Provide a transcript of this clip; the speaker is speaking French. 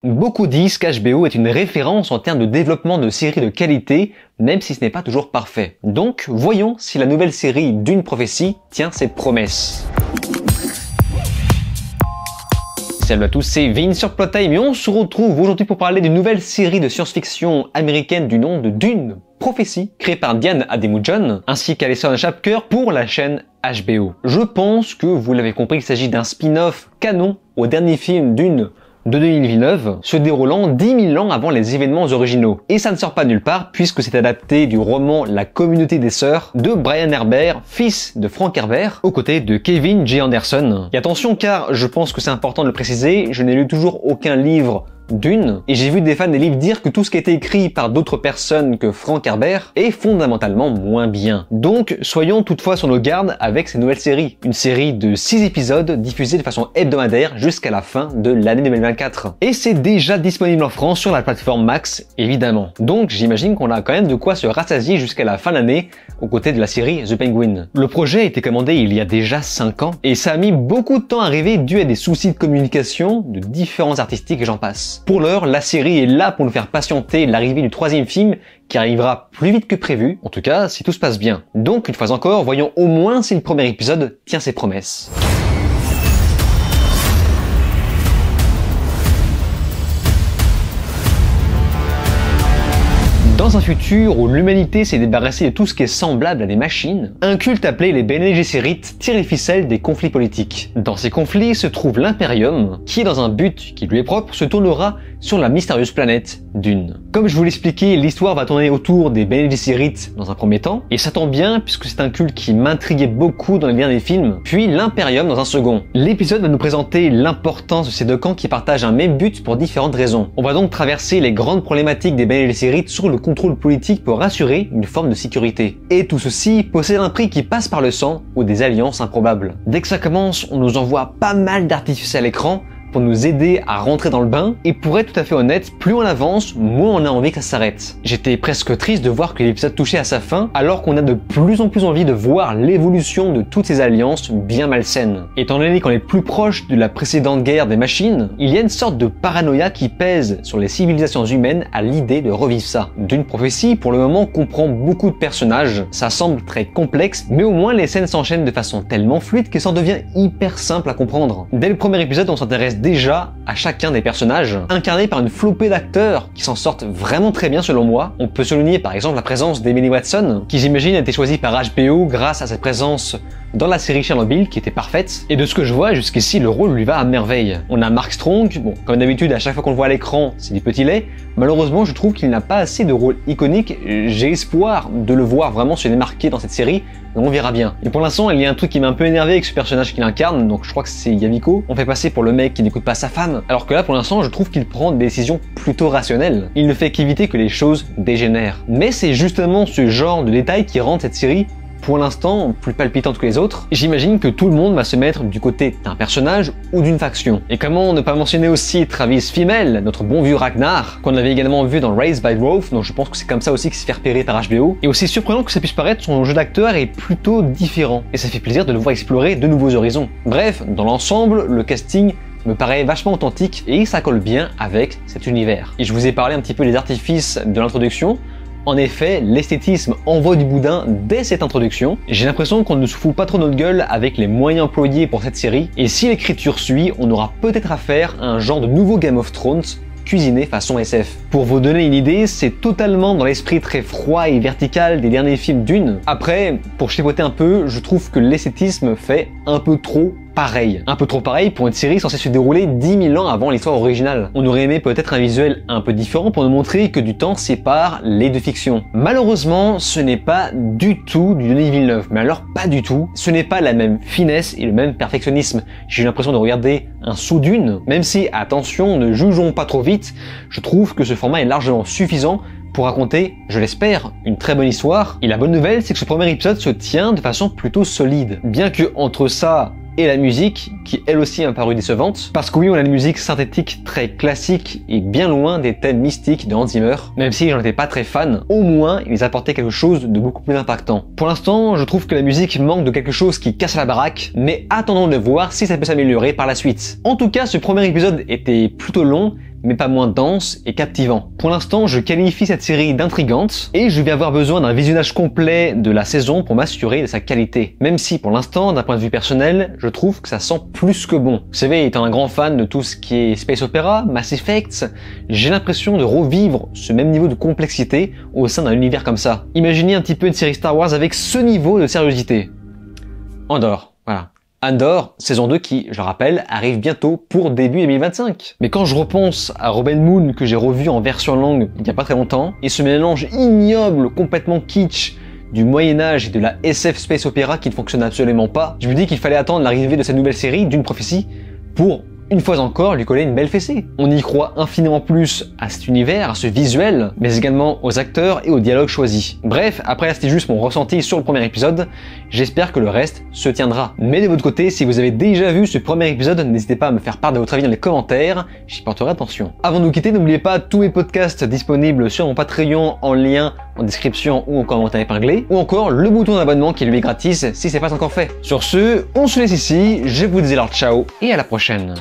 Beaucoup disent qu'HBO est une référence en termes de développement de séries de qualité, même si ce n'est pas toujours parfait. Donc, voyons si la nouvelle série Dune Prophétie tient ses promesses. Salut à tous, c'est Vince sur Plottime et on se retrouve aujourd'hui pour parler d'une nouvelle série de science-fiction américaine du nom de Dune Prophétie, créée par Diane Ademujan, ainsi qu'Alison Shapker pour la chaîne HBO. Je pense que vous l'avez compris, il s'agit d'un spin-off canon au dernier film Dune de Denis Villeneuve, se déroulant 10 000 ans avant les événements originaux. Et ça ne sort pas nulle part, puisque c'est adapté du roman La Communauté des Sœurs de Brian Herbert, fils de Frank Herbert, aux côtés de Kevin J. Anderson. Et attention, car je pense que c'est important de le préciser, je n'ai lu toujours aucun livre Dune, et j'ai vu des fans des livres dire que tout ce qui a été écrit par d'autres personnes que Frank Herbert est fondamentalement moins bien. Donc, soyons toutefois sur nos gardes avec ces nouvelles séries. Une série de 6 épisodes diffusés de façon hebdomadaire jusqu'à la fin de l'année 2024. Et c'est déjà disponible en France sur la plateforme Max, évidemment. Donc, j'imagine qu'on a quand même de quoi se rassasier jusqu'à la fin de l'année aux côtés de la série The Penguin. Le projet a été commandé il y a déjà 5 ans, et ça a mis beaucoup de temps à arriver dû à des soucis de communication de différents artistiques et j'en passe. Pour l'heure, la série est là pour nous faire patienter l'arrivée du 3e film qui arrivera plus vite que prévu, en tout cas si tout se passe bien. Donc une fois encore, voyons au moins si le premier épisode tient ses promesses. Dans un futur où l'humanité s'est débarrassée de tout ce qui est semblable à des machines, un culte appelé les Bene Gesserit tire les ficelles des conflits politiques. Dans ces conflits se trouve l'Imperium, qui dans un but qui lui est propre se tournera sur la mystérieuse planète Dune. Comme je vous l'expliquais, l'histoire va tourner autour des Bene Gesserit dans un premier temps, et ça tombe bien puisque c'est un culte qui m'intriguait beaucoup dans les derniers films, puis l'Imperium dans un second. L'épisode va nous présenter l'importance de ces deux camps qui partagent un même but pour différentes raisons. On va donc traverser les grandes problématiques des Bene Gesserit sur le contrôle politique pour assurer une forme de sécurité. Et tout ceci possède un prix qui passe par le sang ou des alliances improbables. Dès que ça commence, on nous envoie pas mal d'artifices à l'écran pour nous aider à rentrer dans le bain, et pour être tout à fait honnête, plus on avance, moins on a envie que ça s'arrête. J'étais presque triste de voir que l'épisode touchait à sa fin, alors qu'on a de plus en plus envie de voir l'évolution de toutes ces alliances bien malsaines. Étant donné qu'on est plus proche de la précédente guerre des machines, il y a une sorte de paranoïa qui pèse sur les civilisations humaines à l'idée de revivre ça. Dune Prophétie, pour le moment, comprend beaucoup de personnages, ça semble très complexe, mais au moins les scènes s'enchaînent de façon tellement fluide que ça en devient hyper simple à comprendre. Dès le premier épisode, on s'intéresse déjà à chacun des personnages, incarnés par une flopée d'acteurs qui s'en sortent vraiment très bien selon moi. On peut souligner par exemple la présence d'Emily Watson, qui j'imagine a été choisie par HBO grâce à sa présence dans la série Chernobyl qui était parfaite, et de ce que je vois jusqu'ici le rôle lui va à merveille. On a Mark Strong, bon comme d'habitude à chaque fois qu'on le voit à l'écran c'est du petit lait, malheureusement je trouve qu'il n'a pas assez de rôle iconique, j'ai espoir de le voir vraiment se démarquer dans cette série, mais on verra bien. Et pour l'instant il y a un truc qui m'a un peu énervé avec ce personnage qu'il incarne, donc je crois que c'est Yaviko, on fait passer pour le mec qui n'écoute pas sa femme, alors que là pour l'instant je trouve qu'il prend des décisions plutôt rationnelles, il ne fait qu'éviter que les choses dégénèrent. Mais c'est justement ce genre de détails qui rend cette série pour l'instant plus palpitante que les autres. J'imagine que tout le monde va se mettre du côté d'un personnage ou d'une faction. Et comment ne pas mentionner aussi Travis Fimmel, notre bon vieux Ragnar, qu'on avait également vu dans Raised by Wolves, donc je pense que c'est comme ça aussi qu'il se fait repérer par HBO. Et aussi surprenant que ça puisse paraître, son jeu d'acteur est plutôt différent, et ça fait plaisir de le voir explorer de nouveaux horizons. Bref, dans l'ensemble, le casting me paraît vachement authentique et ça colle bien avec cet univers. Et je vous ai parlé un petit peu des artifices de l'introduction. En effet, l'esthétisme envoie du boudin dès cette introduction. J'ai l'impression qu'on ne se fout pas trop notre gueule avec les moyens employés pour cette série, et si l'écriture suit, on aura peut-être affaire à un genre de nouveau Game of Thrones cuisiné façon SF. Pour vous donner une idée, c'est totalement dans l'esprit très froid et vertical des derniers films Dune. Après, pour chipoter un peu, je trouve que l'esthétisme fait un peu trop pareil. Un peu trop pareil pour une série censée se dérouler 10 000 ans avant l'histoire originale. On aurait aimé peut-être un visuel un peu différent pour nous montrer que du temps sépare les deux fictions. Malheureusement, ce n'est pas du tout du Denis Villeneuve, mais alors pas du tout. Ce n'est pas la même finesse et le même perfectionnisme. J'ai eu l'impression de regarder un sous-Dune, même si, attention, ne jugeons pas trop vite, je trouve que ce format est largement suffisant pour raconter, je l'espère, une très bonne histoire. Et la bonne nouvelle, c'est que ce premier épisode se tient de façon plutôt solide. Bien que entre ça et la musique, qui elle aussi m'a paru décevante, parce que oui, on a une musique synthétique très classique et bien loin des thèmes mystiques de Hans Zimmer, même si j'en étais pas très fan, au moins ils apportaient quelque chose de beaucoup plus impactant. Pour l'instant, je trouve que la musique manque de quelque chose qui casse la baraque, mais attendons de voir si ça peut s'améliorer par la suite. En tout cas, ce premier épisode était plutôt long, mais pas moins dense et captivant. Pour l'instant, je qualifie cette série d'intrigante, et je vais avoir besoin d'un visionnage complet de la saison pour m'assurer de sa qualité. Même si, pour l'instant, d'un point de vue personnel, je trouve que ça sent plus que bon. Vous savez, étant un grand fan de tout ce qui est Space Opera, Mass Effect, j'ai l'impression de revivre ce même niveau de complexité au sein d'un univers comme ça. Imaginez un petit peu une série Star Wars avec ce niveau de sérieuxité. Andor, voilà. Andor, saison 2 qui, je le rappelle, arrive bientôt pour début 2025. Mais quand je repense à Rebel Moon que j'ai revu en version longue il y a pas très longtemps, et ce mélange ignoble, complètement kitsch, du Moyen-Âge et de la SF Space Opera qui ne fonctionne absolument pas, je me dis qu'il fallait attendre l'arrivée de cette nouvelle série d'une prophétie pour, une fois encore, lui coller une belle fessée. On y croit infiniment plus à cet univers, à ce visuel, mais également aux acteurs et aux dialogues choisis. Bref, après là c'était juste mon ressenti sur le premier épisode, j'espère que le reste se tiendra. Mais de votre côté, si vous avez déjà vu ce premier épisode, n'hésitez pas à me faire part de votre avis dans les commentaires, j'y porterai attention. Avant de nous quitter, n'oubliez pas tous mes podcasts disponibles sur mon Patreon en lien en description ou en commentaire épinglé, ou encore le bouton d'abonnement qui lui est gratis si c'est pas encore fait. Sur ce, on se laisse ici, je vous dis alors ciao et à la prochaine.